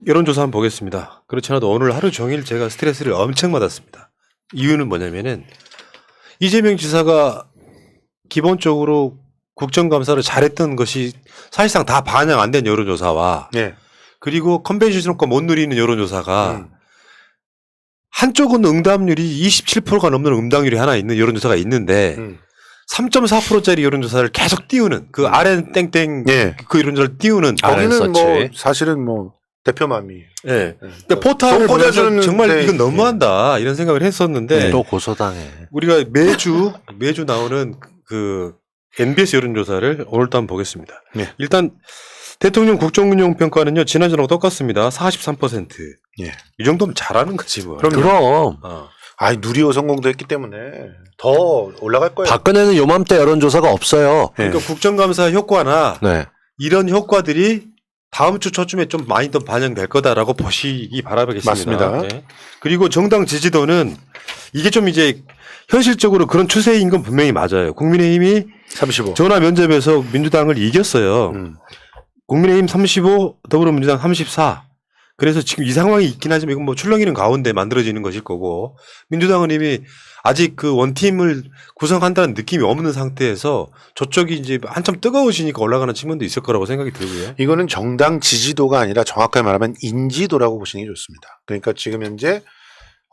여론조사 한번 보겠습니다. 그렇지 않아도 오늘 하루 종일 제가 스트레스를 엄청 받았습니다. 이유는 뭐냐면은 이재명 지사가 기본적으로 국정감사를 잘했던 것이 사실상 다 반영 안 된 여론조사와 네. 그리고 컨벤션 효과 못 누리는 여론조사가 한쪽은 응답률이 27%가 넘는 응답률이 하나 있는 여론조사가 있는데 3.4%짜리 여론조사를 계속 띄우는 그 RN 땡땡 네. 그 여론조사를 띄우는 거기는 뭐 사실은 뭐 대표맘이. 네. 그러니까 포탈을 보내서 정말 이건 너무한다 이런 생각을 했었는데 또 고소당해. 우리가 매주 나오는 그 MBS 여론조사를 오늘도 한번 보겠습니다. 네. 일단 대통령 국정운영 평가는요 지난주랑 똑같습니다. 43%. 예. 이 정도면 잘하는 거지 뭐. 그럼. 아이 누리호 성공도 했기 때문에 더 올라갈 거예요. 박근혜는 요맘때 여론조사가 없어요. 그러니까 국정감사 효과나 네. 이런 효과들이 다음 주 초쯤에 좀 많이 더 반영될 거다라고 보시기 바라겠습니다. 맞습니다. 네. 그리고 정당 지지도는 이게 좀 이제 현실적으로 그런 추세인 건 분명히 맞아요. 국민의힘이 35. 전화 면접에서 민주당을 이겼어요. 국민의힘 35, 더불어민주당 34. 그래서 지금 이 상황이 있긴 하지만 이건 뭐 출렁이는 가운데 만들어지는 것일 거고 민주당은 이미 아직 그 원팀을 구성한다는 느낌이 없는 상태에서 저쪽이 이제 한참 뜨거워지니까 올라가는 측면도 있을 거라고 생각이 들고요. 이거는 정당 지지도가 아니라 정확하게 말하면 인지도라고 보시는 게 좋습니다. 그러니까 지금 현재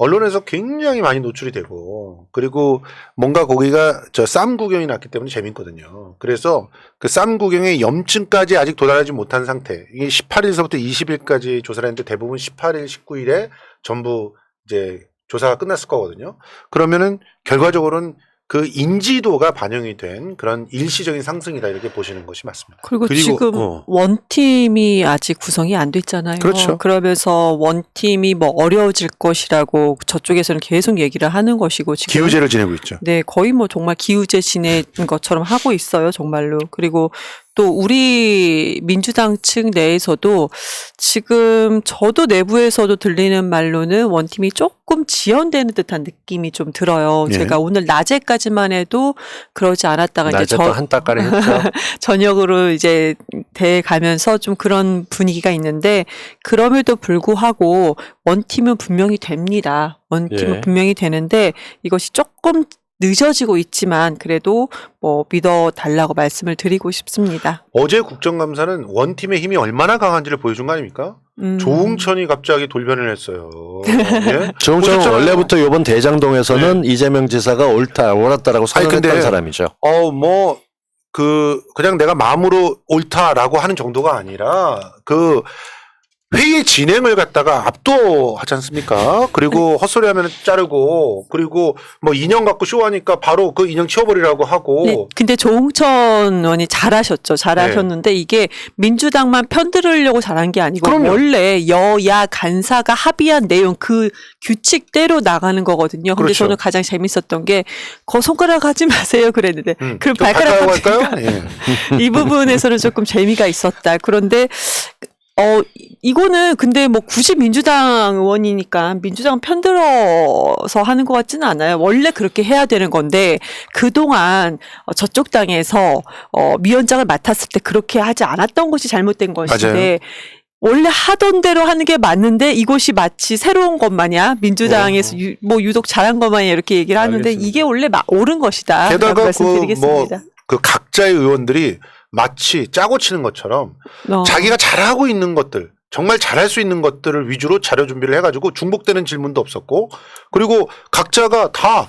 언론에서 굉장히 많이 노출이 되고 그리고 뭔가 거기가 저 쌈 구경이 났기 때문에 재밌거든요. 그래서 그 쌈 구경의 염증까지 아직 도달하지 못한 상태. 이게 18일서부터 20일까지 조사를 했는데 대부분 18일, 19일에 전부 이제 조사가 끝났을 거거든요. 그러면은 결과적으로는 그 인지도가 반영이 된 그런 일시적인 상승이다 이렇게 보시는 것이 맞습니다. 그리고 지금 원팀이 아직 구성이 안 됐잖아요. 그렇죠. 그러면서 원팀이 뭐 어려워질 것이라고 저쪽에서는 계속 얘기를 하는 것이고 지금 기우제를 지내고 있죠. 네, 거의 뭐 정말 기우제 지낸 것처럼 하고 있어요, 정말로. 그리고 또 우리 민주당 측 내에서도 지금 저도 내부에서도 들리는 말로는 원팀이 조금 지연되는 듯한 느낌이 좀 들어요. 예. 제가 오늘 낮에까지만 해도 그러지 않았다가 이제 낮에 또 한따까리 했죠. 저녁으로 이제 돼 가면서 좀 그런 분위기가 있는데 그럼에도 불구하고 원팀은 분명히 됩니다. 원팀은 예. 분명히 되는데 이것이 조금 늦어지고 있지만 그래도 뭐 믿어달라고 말씀을 드리고 싶습니다. 어제 국정감사는 원팀의 힘이 얼마나 강한지를 보여준 거 아닙니까? 조응천이 갑자기 돌변을 했어요. 예? 조응천은 보셨잖아요. 원래부터 이번 대장동에서는 이재명 지사가 옳다라고 선언했던 근데 사람이죠. 그냥 내가 마음으로 옳다라고 하는 정도가 아니라 그 회의 진행을 갖다가 압도하지 않습니까? 그리고 헛소리하면 자르고 그리고 뭐 인형 갖고 쇼하니까 바로 그 인형 치워버리라고 하고. 네, 근데 조응천 의원이 잘하셨죠. 잘하셨는데 이게 민주당만 편들으려고 잘한 게 아니고 그럼요. 원래 여야 간사가 합의한 내용 그 규칙대로 나가는 거거든요. 근데 그렇죠. 저는 가장 재밌었던 게 손가락 하지 마세요 그랬는데 그럼 발가락 할까요? 할까요? 예. 이 부분에서는 조금 재미가 있었다. 그런데 이거는 근데 뭐 굳이 민주당 의원이니까 민주당 편들어서 하는 것 같지는 않아요. 원래 그렇게 해야 되는 건데 그동안 저쪽 당에서 위원장을 맡았을 때 그렇게 하지 않았던 것이 잘못된 것인데 원래 하던 대로 하는 게 맞는데 이것이 마치 새로운 것 마냥 민주당에서 뭐 유독 잘한 것 마냥 이렇게 얘기를 하는데 알겠습니다. 이게 원래 옳은 것이다. 게다가 말씀드리겠습니다. 그 각자의 의원들이 마치 짜고 치는 것처럼 자기가 잘하고 있는 것들 정말 잘할 수 있는 것들을 위주로 자료 준비를 해가지고 중복되는 질문도 없었고 그리고 각자가 다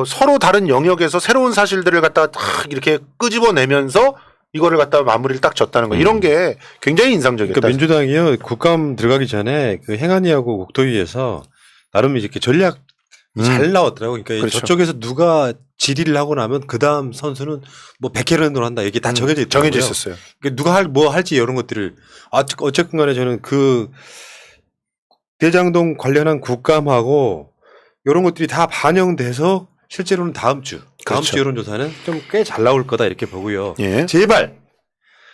서로 다른 영역에서 새로운 사실들을 갖다가 딱 이렇게 끄집어내면서 이거를 갖다가 마무리를 딱 졌다는 거 이런 게 굉장히 인상적이었다. 그러니까 민주당이요 국감 들어가기 전에 그 행안위하고 국토위에서 나름 이렇게 전략 잘 나왔더라고요. 그러니까 그렇죠. 저쪽에서 누가 질의를 하고 나면 그 다음 선수는 뭐 100회론으로 한다. 이게 다 정해져 있더라고요. 정해져 있었어요. 그러니까 누가 뭐 할지 이런 것들을 어쨌든 간에 저는 그 대장동 관련한 국감하고 이런 것들이 다 반영돼서 실제로는 다음 주 그렇죠. 여론조사는 좀 꽤 잘 나올 거다 이렇게 보고요. 예. 제발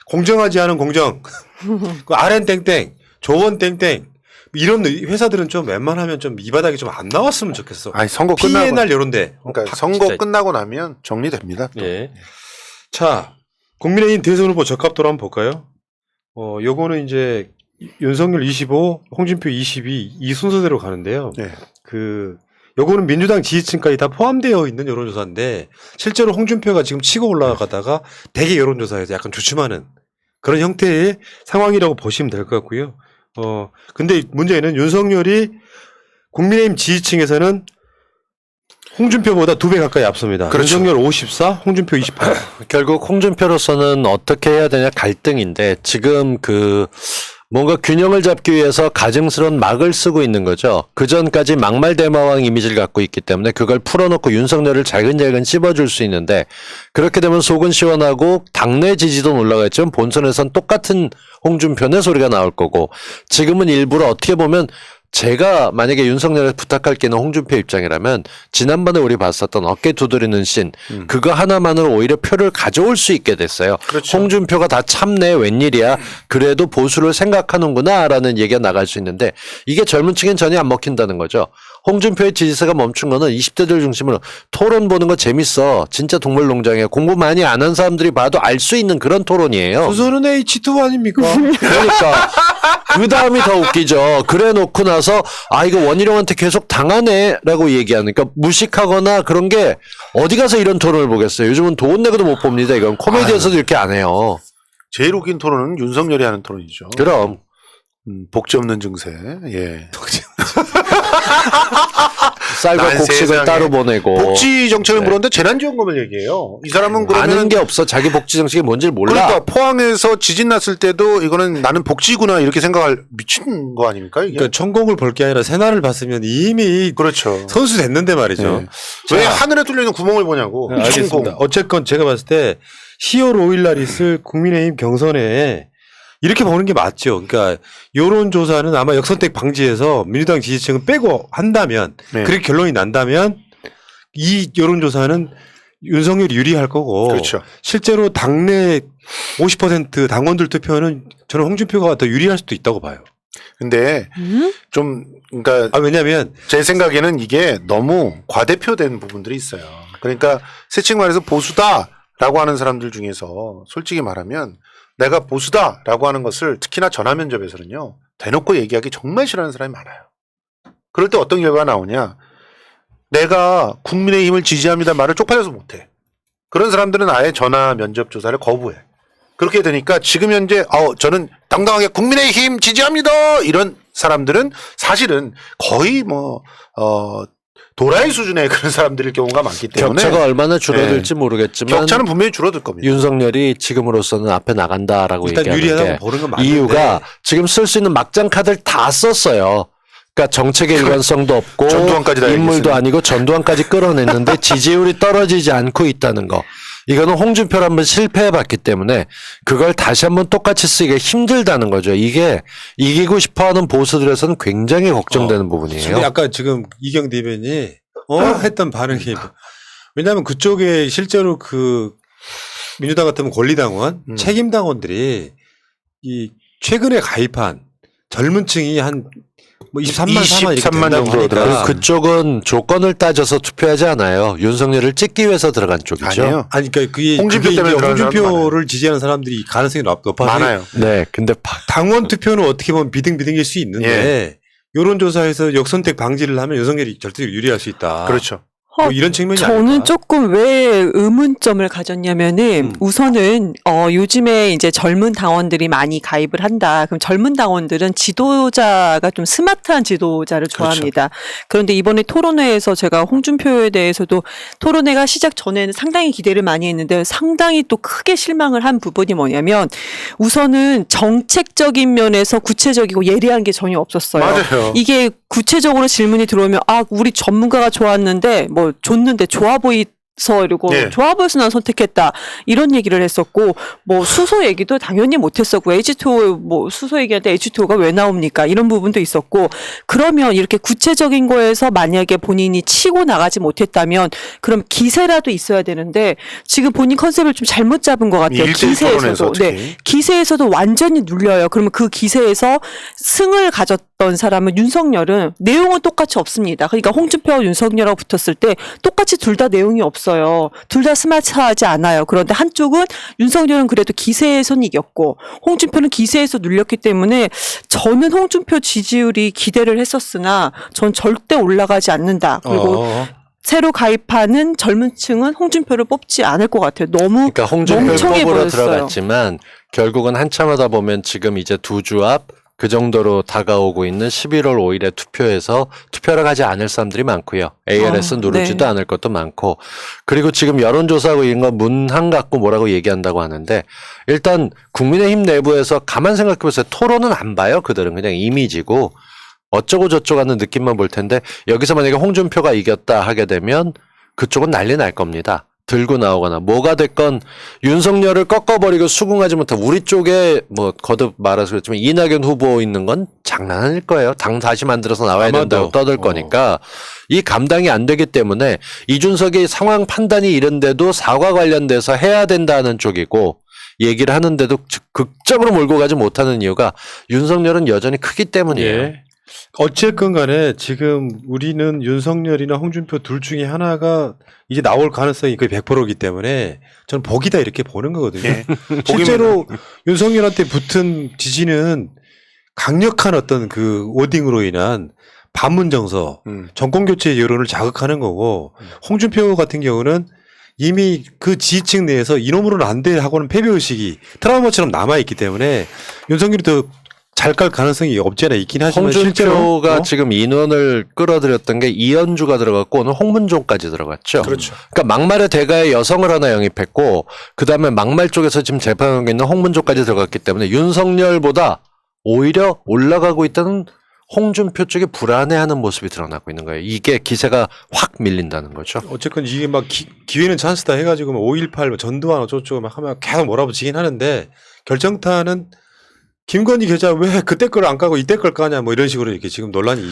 공정하지 않은 공정 그 RN 땡땡 조원 땡땡 이런 회사들은 좀 웬만하면 좀 이 바닥에 좀 안 나왔으면 좋겠어. 아니 선거 피해 끝나고 날 이런데. 그러니까 선거 끝나고 나면 정리됩니다. 또. 예. 자, 국민의힘 대선 후보 적합도로 한번 볼까요? 요거는 이제 윤석열 25, 홍준표 22 이 순서대로 가는데요. 네. 요거는 민주당 지지층까지 다 포함되어 있는 여론조사인데 실제로 홍준표가 지금 치고 올라가다가 대개 여론조사에서 약간 주춤하는 그런 형태의 상황이라고 보시면 될 것 같고요. 근데 문제는 윤석열이 국민의힘 지지층에서는 홍준표보다 2배 가까이 앞섭니다. 그렇죠. 윤석열 54, 홍준표 28. 결국 홍준표로서는 어떻게 해야 되냐 갈등인데 지금 뭔가 균형을 잡기 위해서 가증스러운 막을 쓰고 있는 거죠. 그 전까지 막말대마왕 이미지를 갖고 있기 때문에 그걸 풀어놓고 윤석열을 잘근잘근 씹어줄 수 있는데 그렇게 되면 속은 시원하고 당내 지지도는 올라가겠지만 본선에선 똑같은 홍준표네 소리가 나올 거고 지금은 일부러 어떻게 보면 제가 만약에 윤석열에 부탁할 게는 홍준표 입장이라면 지난번에 우리 봤었던 어깨 두드리는 씬 그거 하나만으로 오히려 표를 가져올 수 있게 됐어요. 그렇죠. 홍준표가 다 참네 웬일이야 그래도 보수를 생각하는구나 라는 얘기가 나갈 수 있는데 이게 젊은 층엔 전혀 안 먹힌다는 거죠. 홍준표의 지지세가 멈춘 거는 20대들 중심으로 토론 보는 거 재밌어. 진짜 동물농장이에요. 공부 많이 안 한 사람들이 봐도 알 수 있는 그런 토론이에요. 수소는 H2 아닙니까? 그러니까 그 다음이 더 웃기죠. 그래 놓고 나서 이거 원희룡한테 계속 당하네라고 얘기하니까 무식하거나 그런 게 어디 가서 이런 토론을 보겠어요. 요즘은 돈 내고도 못 봅니다. 이건 코미디에서도 이렇게 안 해요. 제일 웃긴 토론은 윤석열이 하는 토론이죠. 그럼 복지 없는 증세. 예. 쌀과 난 곡식을 세상에. 따로 보내고 복지 정책을 네. 물었는데 재난지원금을 얘기해요. 이 사람은 아는 그러면 게 없어. 자기 복지 정책이 뭔지를 몰라. 그러니까 포항에서 지진 났을 때도 이거는 나는 복지구나 이렇게 생각할 미친 거 아닙니까 이게? 그러니까 천공을 볼 게 아니라 새날을 봤으면 이미 그렇죠. 선수 됐는데 말이죠. 네. 왜 하늘에 뚫려 있는 구멍을 보냐고. 네, 알겠습니다. 어쨌건 제가 봤을 때 10월 5일 날 있을 국민의힘 경선에 이렇게 보는 게 맞죠. 그러니까 여론조사는 아마 역선택 방지해서 민주당 지지층은 빼고 한다면 네. 그렇게 결론이 난다면 이 여론조사는 윤석열이 유리할 거고 그렇죠. 실제로 당내 50% 당원들 투표는 저는 홍준표가 더 유리할 수도 있다고 봐요. 근데 좀 그러니까 왜냐하면 제 생각에는 이게 너무 과대표된 부분들이 있어요. 그러니까 세칭 말해서 보수다라고 하는 사람들 중에서 솔직히 말하면 내가 보수다라고 하는 것을 특히나 전화 면접에서는요. 대놓고 얘기하기 정말 싫어하는 사람이 많아요. 그럴 때 어떤 결과가 나오냐. 내가 국민의힘을 지지합니다 말을 쪽팔려서 못해. 그런 사람들은 아예 전화 면접 조사를 거부해. 그렇게 되니까 지금 현재 저는 당당하게 국민의힘 지지합니다 이런 사람들은 사실은 거의 도라이 수준의 그런 사람들일 경우가 많기 때문에 격차가 얼마나 줄어들지 모르겠지만 격차는 분명히 줄어들 겁니다. 윤석열이 지금으로서는 앞에 나간다라고 일단 얘기하는 유리하다고 게 보는 건 맞는데 이유가 지금 쓸 수 있는 막장 카드를 다 썼어요. 그러니까 정책의 일관성도 없고 전두환까지 다 인물도 얘기했어요. 아니고 전두환까지 끌어냈는데 지지율이 떨어지지 않고 있다는 거. 이거는 홍준표를 한번 실패해봤기 때문에 그걸 다시 한번 똑같이 쓰기가 힘들다는 거죠. 이게 이기고 싶어하는 보수들에서는 굉장히 걱정되는 근데 부분이에요. 아까 지금 이경 대변이 했던 반응이 왜냐하면 그쪽에 실제로 민주당 같으면 권리당원, 책임당원들이 이 최근에 가입한 젊은 층이 한 23만 23만 정도 그리고 들어가요. 그쪽은 조건을 따져서 투표하지 않아요. 윤석열을 찍기 위해서 들어간 쪽이죠. 아니에요. 아니 그러니까 그게 홍준표 때문에 들어가는 사람도 홍준표를 지지하는 사람들이 가능성이 높아서 많아요. 네, 근데 당원 투표는 어떻게 보면 비등비등일 수 있는데 여론조사에서 역선택 방지를 하면 윤석열이 절대로 유리할 수 있다. 그렇죠. 뭐 이런 측면이 저는 아닐까? 조금 왜 의문점을 가졌냐면은 우선은 요즘에 이제 젊은 당원들이 많이 가입을 한다. 그럼 젊은 당원들은 지도자가 좀 스마트한 지도자를 좋아합니다. 그런데 이번에 토론회에서 제가 홍준표에 대해서도 토론회가 시작 전에는 상당히 기대를 많이 했는데 상당히 또 크게 실망을 한 부분이 뭐냐면 우선은 정책적인 면에서 구체적이고 예리한 게 전혀 없었어요. 맞아요. 이게 구체적으로 질문이 들어오면 우리 전문가가 좋았는데 줬는데 좋아 보이서 이러고 네. 좋아 보여서 난 선택했다 이런 얘기를 했었고 수소 얘기도 당연히 못했었고 H2O 수소 얘기할 때 H2O가 왜 나옵니까 이런 부분도 있었고 그러면 이렇게 구체적인 거에서 만약에 본인이 치고 나가지 못했다면 그럼 기세라도 있어야 되는데 지금 본인 컨셉을 좀 잘못 잡은 것 같아요. 1대1 토론에서 특히. 기세에서도 완전히 눌려요. 그러면 그 기세에서 승을 가졌던 사람은 윤석열은 내용은 똑같이 없습니다. 그러니까 홍준표와 윤석열하고 붙었을 때 똑같이 둘 다 내용이 없어요. 없어요. 둘 다 스마트하지 않아요. 그런데 한쪽은 윤석열은 그래도 기세에선 이겼고 홍준표는 기세에서 눌렸기 때문에 저는 홍준표 지지율이 기대를 했었으나 전 절대 올라가지 않는다. 그리고 새로 가입하는 젊은 층은 홍준표를 뽑지 않을 것 같아요. 너무 그러니까 홍준표를 멍청해 뽑으러 보였어요. 들어갔지만 결국은 한참 하다 보면 지금 이제 2주 앞 그 정도로 다가오고 있는 11월 5일에 투표해서 투표를 가지 않을 사람들이 많고요. ALS 누르지도 네. 않을 것도 많고 그리고 지금 여론조사하고 이런 거 문항 갖고 뭐라고 얘기한다고 하는데 일단 국민의힘 내부에서 가만 생각해보세요. 토론은 안 봐요. 그들은 그냥 이미지고 어쩌고 저쩌고 하는 느낌만 볼 텐데 여기서 만약에 홍준표가 이겼다 하게 되면 그쪽은 난리 날 겁니다. 들고 나오거나 뭐가 됐건 윤석열을 꺾어버리고 수긍하지 못한 우리 쪽에 뭐 거듭 말해서 그렇지만 이낙연 후보 있는 건 장난 아닐 거예요. 당 다시 만들어서 나와야 아마도. 된다고 떠들 거니까 이 감당이 안 되기 때문에 이준석이 상황 판단이 이른데도 사과 관련돼서 해야 된다는 쪽이고 얘기를 하는데도 극적으로 몰고 가지 못하는 이유가 윤석열은 여전히 크기 때문이에요. 예. 어쨌건 간에 지금 우리는 윤석열이나 홍준표 둘 중에 하나가 이제 나올 가능성이 거의 100%이기 때문에 저는 복이다 이렇게 보는 거거든요. 예. 실제로 윤석열한테 붙은 지지는 강력한 어떤 그 워딩으로 인한 반문 정서, 정권 교체 여론을 자극하는 거고 홍준표 같은 경우는 이미 그 지지층 내에서 이놈으로는 안 돼 하고는 패배의식이 트라우마처럼 남아있기 때문에 윤석열이 더 잘 깔 가능성이 없지 않아 있긴 하지만 실제로 홍준표가 지금 인원을 끌어들였던 게 이현주가 들어갔고 오늘 홍문종까지 들어갔죠. 그렇죠. 그러니까 막말의 대가에 여성을 하나 영입했고 그다음에 막말 쪽에서 지금 재판하고 있는 홍문종까지 들어갔기 때문에 윤석열보다 오히려 올라가고 있다는 홍준표 쪽이 불안해하는 모습이 드러나고 있는 거예요. 이게 기세가 확 밀린다는 거죠. 어쨌건 이게 막 기회는 찬스다 해가지고 5.18 전두환 어쩌고저쩌고 막 하면 계속 몰아붙이긴 하는데 결정타는 김건희 계좌 왜 그때 걸 안 까고 이때 걸 까냐 뭐 이런 식으로 이렇게 지금 논란이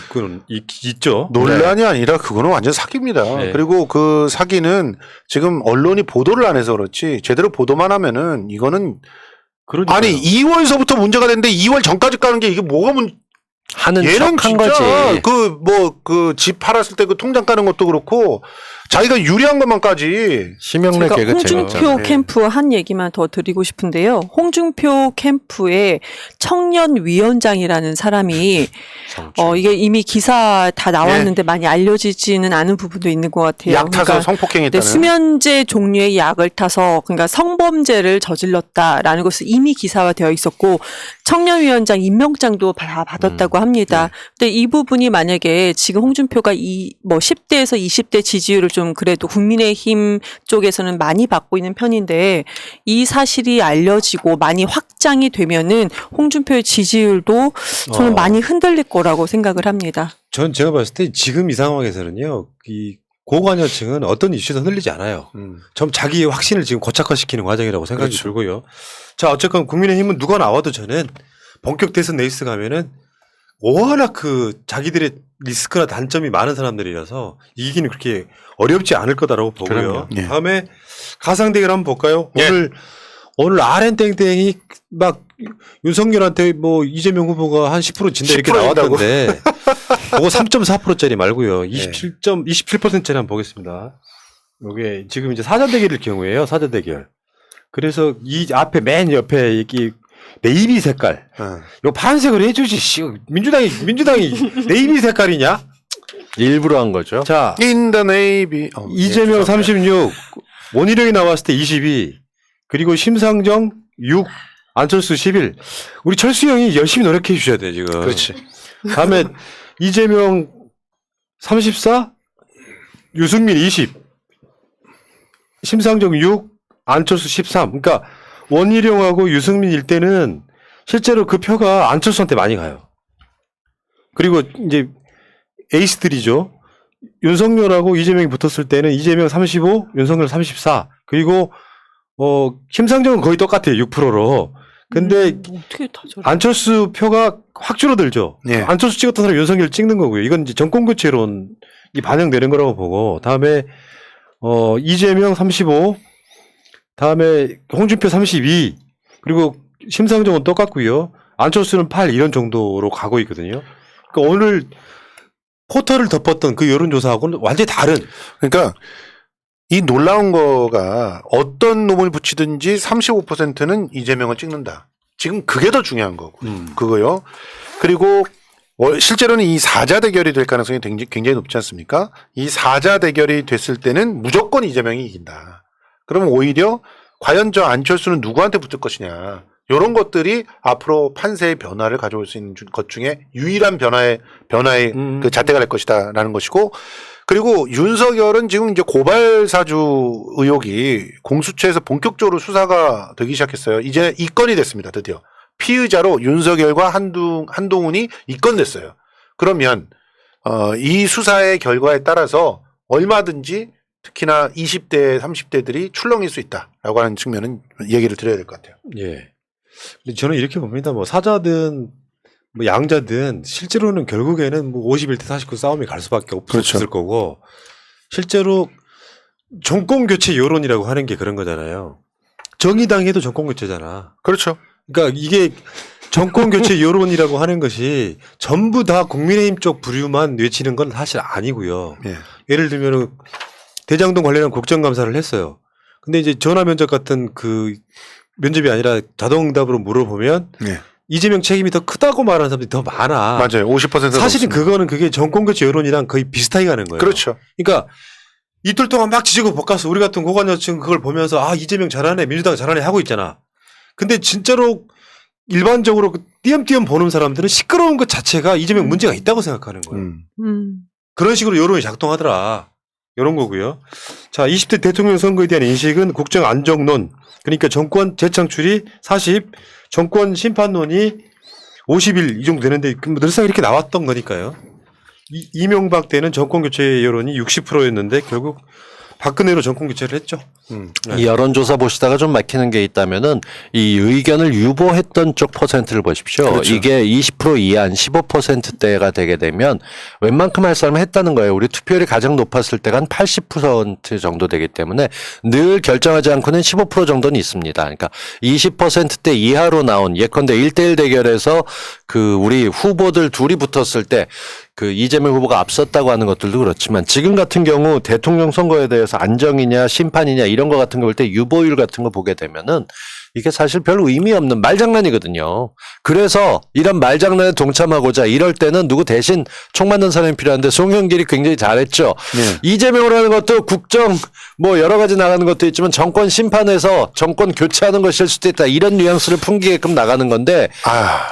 있죠. 논란이 아니라 그거는 완전 사기입니다. 네. 그리고 그 사기는 지금 언론이 보도를 안 해서 그렇지 제대로 보도만 하면은 이거는 그러니까요. 아니 2월서부터 문제가 됐는데 2월 전까지 까는 게 이게 뭐가 하는 얘는 척한 진짜 거지. 그 집 팔았을 때 그 통장 까는 것도 그렇고 자기가 유리한 것만 까지. 심형래 제가 개그 홍준표 재밌잖아요. 캠프 한 얘기만 더 드리고 싶은데요. 홍준표 캠프에 청년위원장이라는 사람이 이게 이미 기사 다 나왔는데 많이 알려지지는 않은 부분도 있는 것 같아요. 약 타서 그러니까 성폭행했다는. 수면제 종류의 약을 타서 그러니까 성범죄를 저질렀다라는 것을 이미 기사화되어 있었고 청년위원장 임명장도 다 받았다고 합니다. 근데 이 부분이 만약에 지금 홍준표가 10대에서 20대 지지율을 좀 그래도 국민의힘 쪽에서는 많이 받고 있는 편인데 이 사실이 알려지고 많이 확장이 되면은 홍준표의 지지율도 저는 많이 흔들릴 거라고 생각을 합니다. 전 제가 봤을 때 지금 이 상황에서는요, 이 고관여층은 어떤 이슈도 흔들리지 않아요. 좀 자기의 확신을 지금 고착화시키는 과정이라고 생각이 그렇죠. 들고요. 자, 어쨌건 국민의힘은 누가 나와도 저는 본격 대선 레이스 가면은 워낙 그 자기들의 리스크나 단점이 많은 사람들이라서 이기기는 그렇게 어렵지 않을 거다라고 보고요. 그럼요. 예. 다음에 가상 대결 한번 볼까요? 예. 오늘 RN땡땡이 막 윤석열한테 뭐 이재명 후보가 한 10% 진다 이렇게 10% 인다고? 나왔던데 그거 3.4%짜리 말고요. 27.27%짜리 한번 보겠습니다. 요게 지금 이제 사전 대결일 경우에요. 사전 대결. 그래서 이 앞에 맨 옆에 이게 네이비 색깔. 요 파란색으로 해주지. 씨. 민주당이 네이비 색깔이냐? 일부러 한 거죠. 자, In the Navy. 이재명 36, 원희룡이 나왔을 때 22, 그리고 심상정 6, 안철수 11. 우리 철수 형이 열심히 노력해 주셔야 돼 지금. 그렇지. 다음에 이재명 34, 유승민 20, 심상정 6, 안철수 13. 그러니까 원희룡하고 유승민 일 때는 실제로 그 표가 안철수한테 많이 가요. 그리고 이제 에이스들이죠. 윤석열하고 이재명이 붙었을 때는 이재명 35, 윤석열 34. 그리고 심상정은 거의 똑같아요. 6%로. 근데 어떻게 다 저래? 안철수 표가 확 줄어들죠. 예. 안철수 찍었던 사람 윤석열 찍는 거고요. 이건 이제 정권교체론이 반영되는 거라고 보고 다음에 이재명 35, 다음에 홍준표 32, 그리고 심상정은 똑같고요. 안철수는 8 이런 정도로 가고 있거든요. 그러니까 오늘 포털을 덮었던 그 여론조사하고는 완전히 다른. 그러니까 이 놀라운 거가 어떤 놈을 붙이든지 35%는 이재명을 찍는다. 지금 그게 더 중요한 거고. 그거요. 그리고 실제로는 이 사자 대결이 될 가능성이 굉장히 높지 않습니까? 이 사자 대결이 됐을 때는 무조건 이재명이 이긴다. 그러면 오히려 과연 저 안철수는 누구한테 붙을 것이냐. 이런 것들이 앞으로 판세의 변화를 가져올 수 있는 것 중에 유일한 변화의 그 잣대가 될 것이다라는 것이고, 그리고 윤석열은 지금 이제 고발 사주 의혹이 공수처에서 본격적으로 수사가 되기 시작했어요. 이제 입건이 됐습니다. 드디어 피의자로 윤석열과 한동훈이 입건됐어요. 그러면 이 수사의 결과에 따라서 얼마든지 특히나 20대, 30대들이 출렁일 수 있다라고 하는 측면은 얘기를 드려야 될 것 같아요. 예. 근데 저는 이렇게 봅니다. 뭐 사자든 뭐 양자든 실제로는 결국에는 뭐 51대 49 싸움이 갈 수밖에 없을 그렇죠. 거고, 실제로 정권 교체 여론이라고 하는 게 그런 거잖아요. 정의당에도 정권 교체잖아. 그렇죠. 그러니까 이게 정권 교체 여론이라고 하는 것이 전부 다 국민의힘 쪽 부류만 외치는 건 사실 아니고요. 예. 예를 들면 대장동 관련한 국정감사를 했어요. 근데 이제 전화 면접 같은 그 면접이 아니라 자동응답으로 물어보면 예. 이재명 책임이 더 크다고 말하는 사람들이 더 많아. 맞아요. 50%. 사실은 그게 정권 교체 여론이랑 거의 비슷하게 가는 거예요. 그렇죠. 그러니까 이틀 동안 막 지지고 볶아서 우리 같은 고관여층 그걸 보면서 아 이재명 잘하네, 민주당 잘하네 하고 있잖아. 근데 진짜로 일반적으로 띄엄띄엄 보는 사람들은 시끄러운 것 자체가 이재명 문제가 있다고 생각하는 거예요. 그런 식으로 여론이 작동하더라. 이런 거고요. 자, 20대 대통령 선거에 대한 인식은 국정 안정론, 그러니까 정권 재창출이 40, 정권 심판론이 50일 이 정도 되는데 늘상 이렇게 나왔던 거니까요. 이명박 때는 정권 교체 여론이 60%였는데 결국 박근혜로 정권 교체를 했죠. 이 여론조사 보시다가 좀 막히는 게 있다면은 이 의견을 유보했던 쪽 퍼센트를 보십시오. 그렇죠. 이게 20% 이하 한 15%대가 되게 되면 웬만큼 할 사람은 했다는 거예요. 우리 투표율이 가장 높았을 때가 한 80% 정도 되기 때문에 늘 결정하지 않고는 15% 정도는 있습니다. 그러니까 20%대 이하로 나온 예컨대 1대1 대결에서 그 우리 후보들 둘이 붙었을 때 그 이재명 후보가 앞섰다고 하는 것들도 그렇지만 지금 같은 경우 대통령 선거에 대해서 안정이냐 심판이냐 이런 거 같은 거 볼 때 유보율 같은 거 보게 되면은 이게 사실 별 의미 없는 말장난이거든요. 그래서 이런 말장난에 동참하고자 이럴 때는 누구 대신 총 맞는 사람이 필요한데 송영길이 굉장히 잘했죠. 네. 이재명으로 하는 것도 국정 뭐 여러 가지 나가는 것도 있지만 정권 심판에서 정권 교체하는 것일 수도 있다. 이런 뉘앙스를 풍기게끔 나가는 건데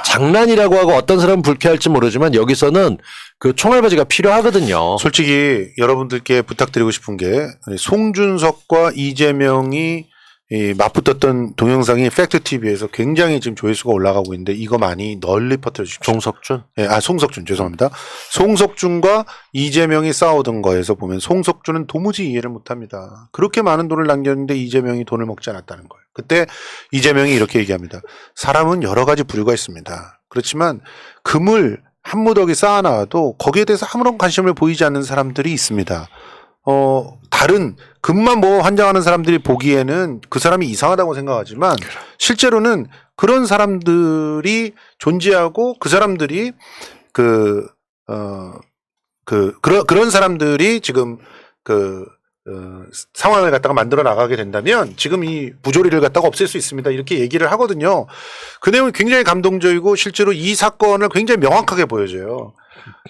장난이라고 하고 어떤 사람은 불쾌할지 모르지만 여기서는 그 총알바지가 필요하거든요. 솔직히 여러분들께 부탁드리고 싶은 게 송준석과 이재명이 맞붙었던 동영상이 팩트TV에서 굉장히 지금 조회수가 올라가고 있는데 이거 많이 널리 퍼뜨려 주십시오. 송석준? 네, 송석준 죄송합니다. 송석준과 이재명이 싸우던 거에서 보면 송석준은 도무지 이해를 못합니다. 그렇게 많은 돈을 남겼는데 이재명이 돈을 먹지 않았다는 거예요. 그때 이재명이 이렇게 얘기합니다. 사람은 여러 가지 부류가 있습니다. 그렇지만 금을 한 무더기 쌓아놔도 거기에 대해서 아무런 관심을 보이지 않는 사람들이 있습니다. 다른 금만 뭐 환장하는 사람들이 보기에는 그 사람이 이상하다고 생각하지만 실제로는 그런 사람들이 존재하고 그 사람들이 그런 사람들이 지금 상황을 갖다가 만들어 나가게 된다면 지금 이 부조리를 갖다가 없앨 수 있습니다. 이렇게 얘기를 하거든요. 그 내용이 굉장히 감동적이고 실제로 이 사건을 굉장히 명확하게 보여줘요.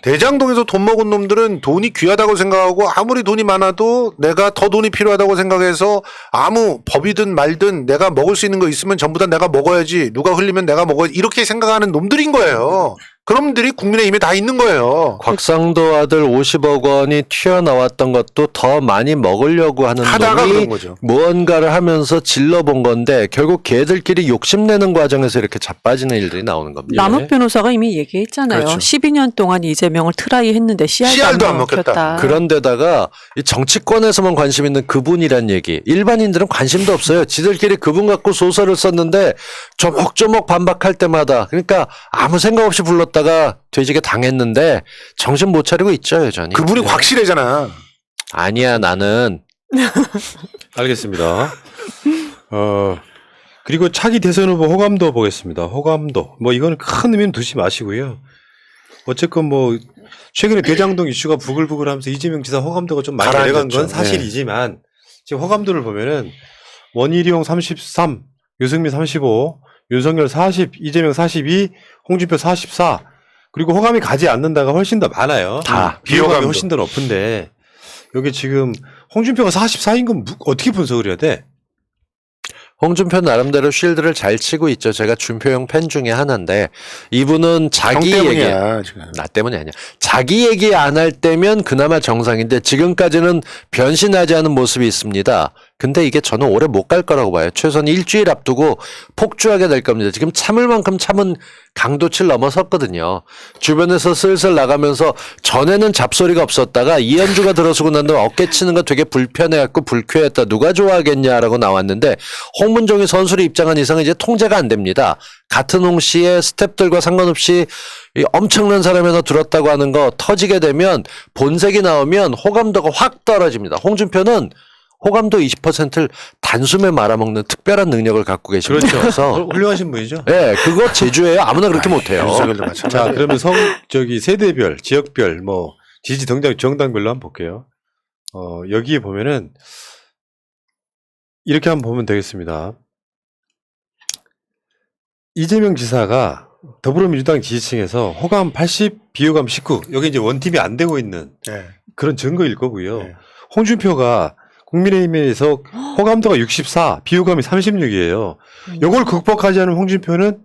대장동에서 돈 먹은 놈들은 돈이 귀하다고 생각하고 아무리 돈이 많아도 내가 더 돈이 필요하다고 생각해서 아무 법이든 말든 내가 먹을 수 있는 거 있으면 전부 다 내가 먹어야지, 누가 흘리면 내가 먹어야지 이렇게 생각하는 놈들인 거예요. 그런 놈들이 국민의힘에 다 있는 거예요. 곽상도 아들 50억 원이 튀어나왔던 것도 더 많이 먹으려고 하는 하다가 놈이 그런 거죠. 무언가를 하면서 질러본 건데 결국 걔들끼리 욕심내는 과정에서 이렇게 자빠지는 일들이 나오는 겁니다. 남욱 변호사가 이미 얘기했잖아요. 그렇죠. 12년 동안 이재명을 트라이 했는데 씨알도 안 먹혔다. 그런데다가 이 정치권에서만 관심 있는 그분이란 얘기. 일반인들은 관심도 없어요. 지들끼리 그분 갖고 소설을 썼는데 조목조목 반박할 때마다 그러니까 아무 생각 없이 불렀다가 돼지게 당했는데 정신 못 차리고 있죠 여전히. 그분이 확실하잖아. 아니야 나는. 알겠습니다. 그리고 차기 대선 후보 호감도 보겠습니다. 호감도. 뭐 이거는 큰 의미는 두지 마시고요. 어쨌건 뭐 최근에 대장동 이슈가 부글부글하면서 이재명 지사 호감도가 좀 많이 내려간 건 가라앉았죠. 사실이지만 지금 호감도를 보면은 원희룡 33, 유승민 35, 윤석열 40, 이재명 42, 홍준표 44. 그리고 호감이 가지 않는다가 훨씬 더 많아요. 다. 비호감이 비호감도. 훨씬 더 높은데 여기 지금 홍준표가 44인 건 어떻게 분석을 해야 돼? 홍준표 나름대로 쉴드를 잘 치고 있죠. 제가 준표형 팬 중에 하나인데 이분은 자기 형 얘기 때문이야, 지금. 나 때문이 아니야. 자기 얘기 안 할 때면 그나마 정상인데 지금까지는 변신하지 않은 모습이 있습니다. 근데 이게 저는 오래 못 갈 거라고 봐요. 최소한 일주일 앞두고 폭주하게 될 겁니다. 지금 참을 만큼 참은 강도치를 넘어섰거든요. 주변에서 슬슬 나가면서 전에는 잡소리가 없었다가 이현주가 들어서고 난 다음에 어깨치는 거 되게 불편해갖고 불쾌했다. 누가 좋아하겠냐라고 나왔는데 홍문종이 선수로 입장한 이상은 이제 통제가 안 됩니다. 같은 홍 씨의 스탭들과 상관없이 이 엄청난 사람이 하나 들었다고 하는 거 터지게 되면 본색이 나오면 호감도가 확 떨어집니다. 홍준표는 호감도 20%를 단숨에 말아먹는 특별한 능력을 갖고 계십니다. 그렇죠. 그래서 훌륭하신 분이죠. 네, 그거 제주예요. 아무나 그렇게 못해요. 윤석열도 자, 마찬가지. 그러면 세대별, 지역별, 뭐 지지 정당별로 한번 볼게요. 여기에 보면은 이렇게 한번 보면 되겠습니다. 이재명 지사가 더불어민주당 지지층에서 호감 80, 비호감 19. 여기 이제 원팀이 안 되고 있는 네. 그런 증거일 거고요. 네. 홍준표가 국민의힘에서 호감도가 64, 비호감이 36이에요. 요걸 극복하지 않은 홍준표는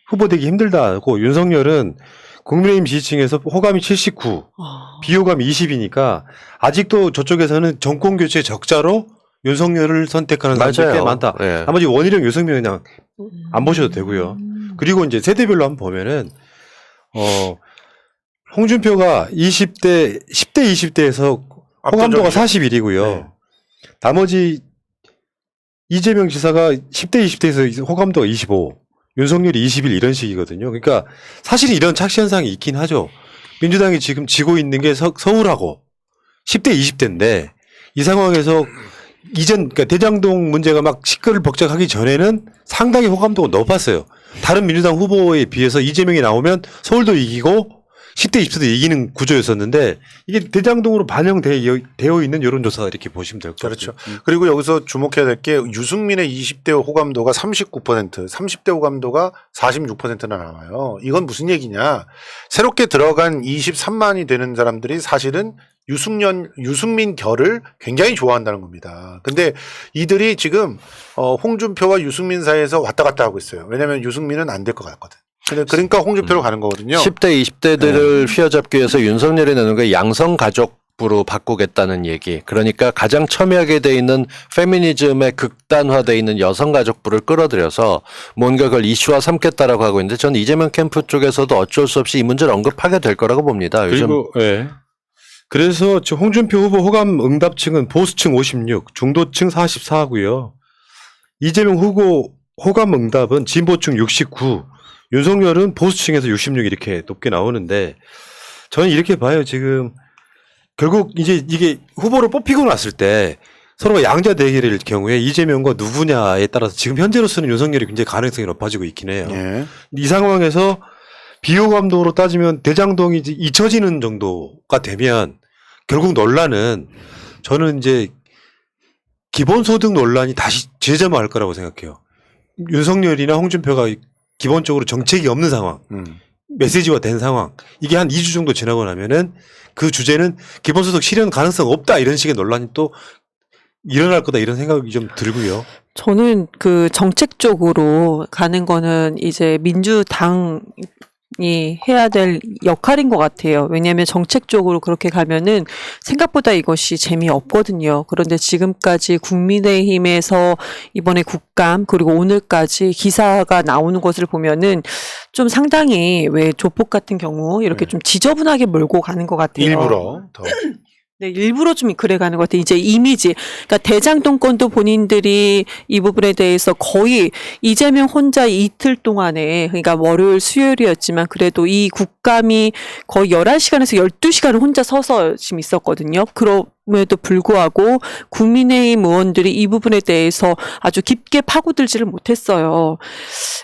후보되기 힘들다고, 윤석열은 국민의힘 지지층에서 호감이 79, 비호감이 20이니까 아직도 저쪽에서는 정권 교체 적자로 윤석열을 선택하는 사람들이 꽤 맞아요. 많다. 네. 나머지 원희룡, 유승민 그냥 안 보셔도 되고요. 그리고 이제 세대별로 한번 보면은 홍준표가 10대, 20대에서 호감도가 압도적이죠. 41이고요. 네. 나머지 이재명 지사가 10대, 20대에서 호감도가 25, 윤석열이 21 이런 식이거든요. 그러니까 사실 이런 착시 현상이 있긴 하죠. 민주당이 지금 지고 있는 게 서울하고 10대, 20대인데 이 상황에서 그러니까 대장동 문제가 막 시끌벅적하기 전에는 상당히 호감도가 높았어요. 다른 민주당 후보에 비해서 이재명이 나오면 서울도 이기고 10대, 20대도 이기는 구조였었는데 이게 대장동으로 반영되어 있는 여론조사 이렇게 보시면 될 것 같아요. 그렇죠. 그리고 여기서 주목해야 될 게 유승민의 20대 호감도가 39%, 30대 호감도가 46%나 나와요. 이건 무슨 얘기냐? 새롭게 들어간 23만이 되는 사람들이 사실은 유승민 결을 굉장히 좋아한다는 겁니다. 근데 이들이 지금 홍준표와 유승민 사이에서 왔다 갔다 하고 있어요. 왜냐하면 유승민은 안 될 것 같거든. 그러니까 홍준표로 가는 거거든요. 10대, 20대들을 휘어잡기 위해서 윤석열이 내는 게 양성 가족부로 바꾸겠다는 얘기. 그러니까 가장 첨예하게 돼 있는 페미니즘에 극단화돼 있는 여성 가족부를 끌어들여서 뭔가 그걸 이슈화 삼겠다라고 하고 있는데 저는 이재명 캠프 쪽에서도 어쩔 수 없이 이 문제를 언급하게 될 거라고 봅니다. 요즘 그리고 그래서 지금 홍준표 후보 호감 응답층은 보수층 56, 중도층 44고요. 이재명 후보 호감 응답은 진보층 69, 윤석열은 보수층에서 66 이렇게 높게 나오는데 저는 이렇게 봐요. 지금 결국 이제 이게 후보로 뽑히고 났을 때 서로가 양자 대결일 경우에 이재명과 누구냐에 따라서 지금 현재로서는 윤석열이 굉장히 가능성이 높아지고 있긴 해요. 예. 이 상황에서 비호감도로 따지면 대장동이 이제 잊혀지는 정도가 되면 결국 논란은 저는 이제 기본소득 논란이 다시 재점화할 거라고 생각해요. 윤석열이나 홍준표가 기본적으로 정책이 없는 상황, 메시지화 된 상황, 이게 한 2주 정도 지나고 나면은 그 주제는 기본소득 실현 가능성 없다 이런 식의 논란이 또 일어날 거다 이런 생각이 좀 들고요. 저는 그 정책적으로 가는 거는 이제 민주당이 해야 될 역할인 것 같아요. 왜냐하면 정책적으로 그렇게 가면은 생각보다 이것이 재미없거든요. 그런데 지금까지 국민의힘에서 이번에 국감 그리고 오늘까지 기사가 나오는 것을 보면은 좀 상당히 왜 조폭 같은 경우 이렇게 좀 지저분하게 몰고 가는 것 같아요. 일부러 더. 네, 일부러 좀 그래 가는 것 같아요. 이제 이미지. 그러니까 대장동 건도 본인들이 이 부분에 대해서 거의 이재명 혼자 이틀 동안에, 그러니까 월요일, 수요일이었지만 그래도 이 국감이 거의 11시간에서 12시간을 혼자 서서 지금 있었거든요. 에도 불구하고 국민의힘 의원들이 이 부분에 대해서 아주 깊게 파고들지를 못했어요.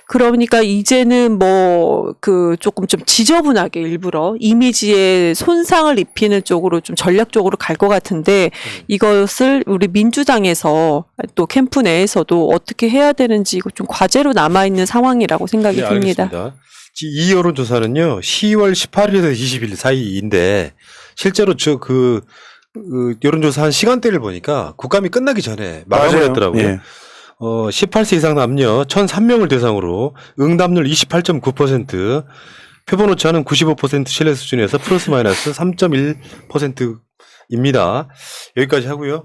그러니까 이제는 뭐 그 조금 좀 지저분하게 일부러 이미지에 손상을 입히는 쪽으로 좀 전략적으로 갈 것 같은데 이것을 우리 민주당에서 또 캠프 내에서도 어떻게 해야 되는지 이거 좀 과제로 남아 있는 상황이라고 생각이 네, 듭니다. 알겠습니다. 이 여론조사는요, 10월 18일에서 20일 사이인데, 실제로 그 여론조사 한 시간대를 보니까 국감이 끝나기 전에 마감을 맞아요. 했더라고요. 예. 18세 이상 남녀 1,003명을 대상으로 응답률 28.9%, 표본 오차는 95% 신뢰 수준에서 플러스 마이너스 3.1%입니다. 여기까지 하고요.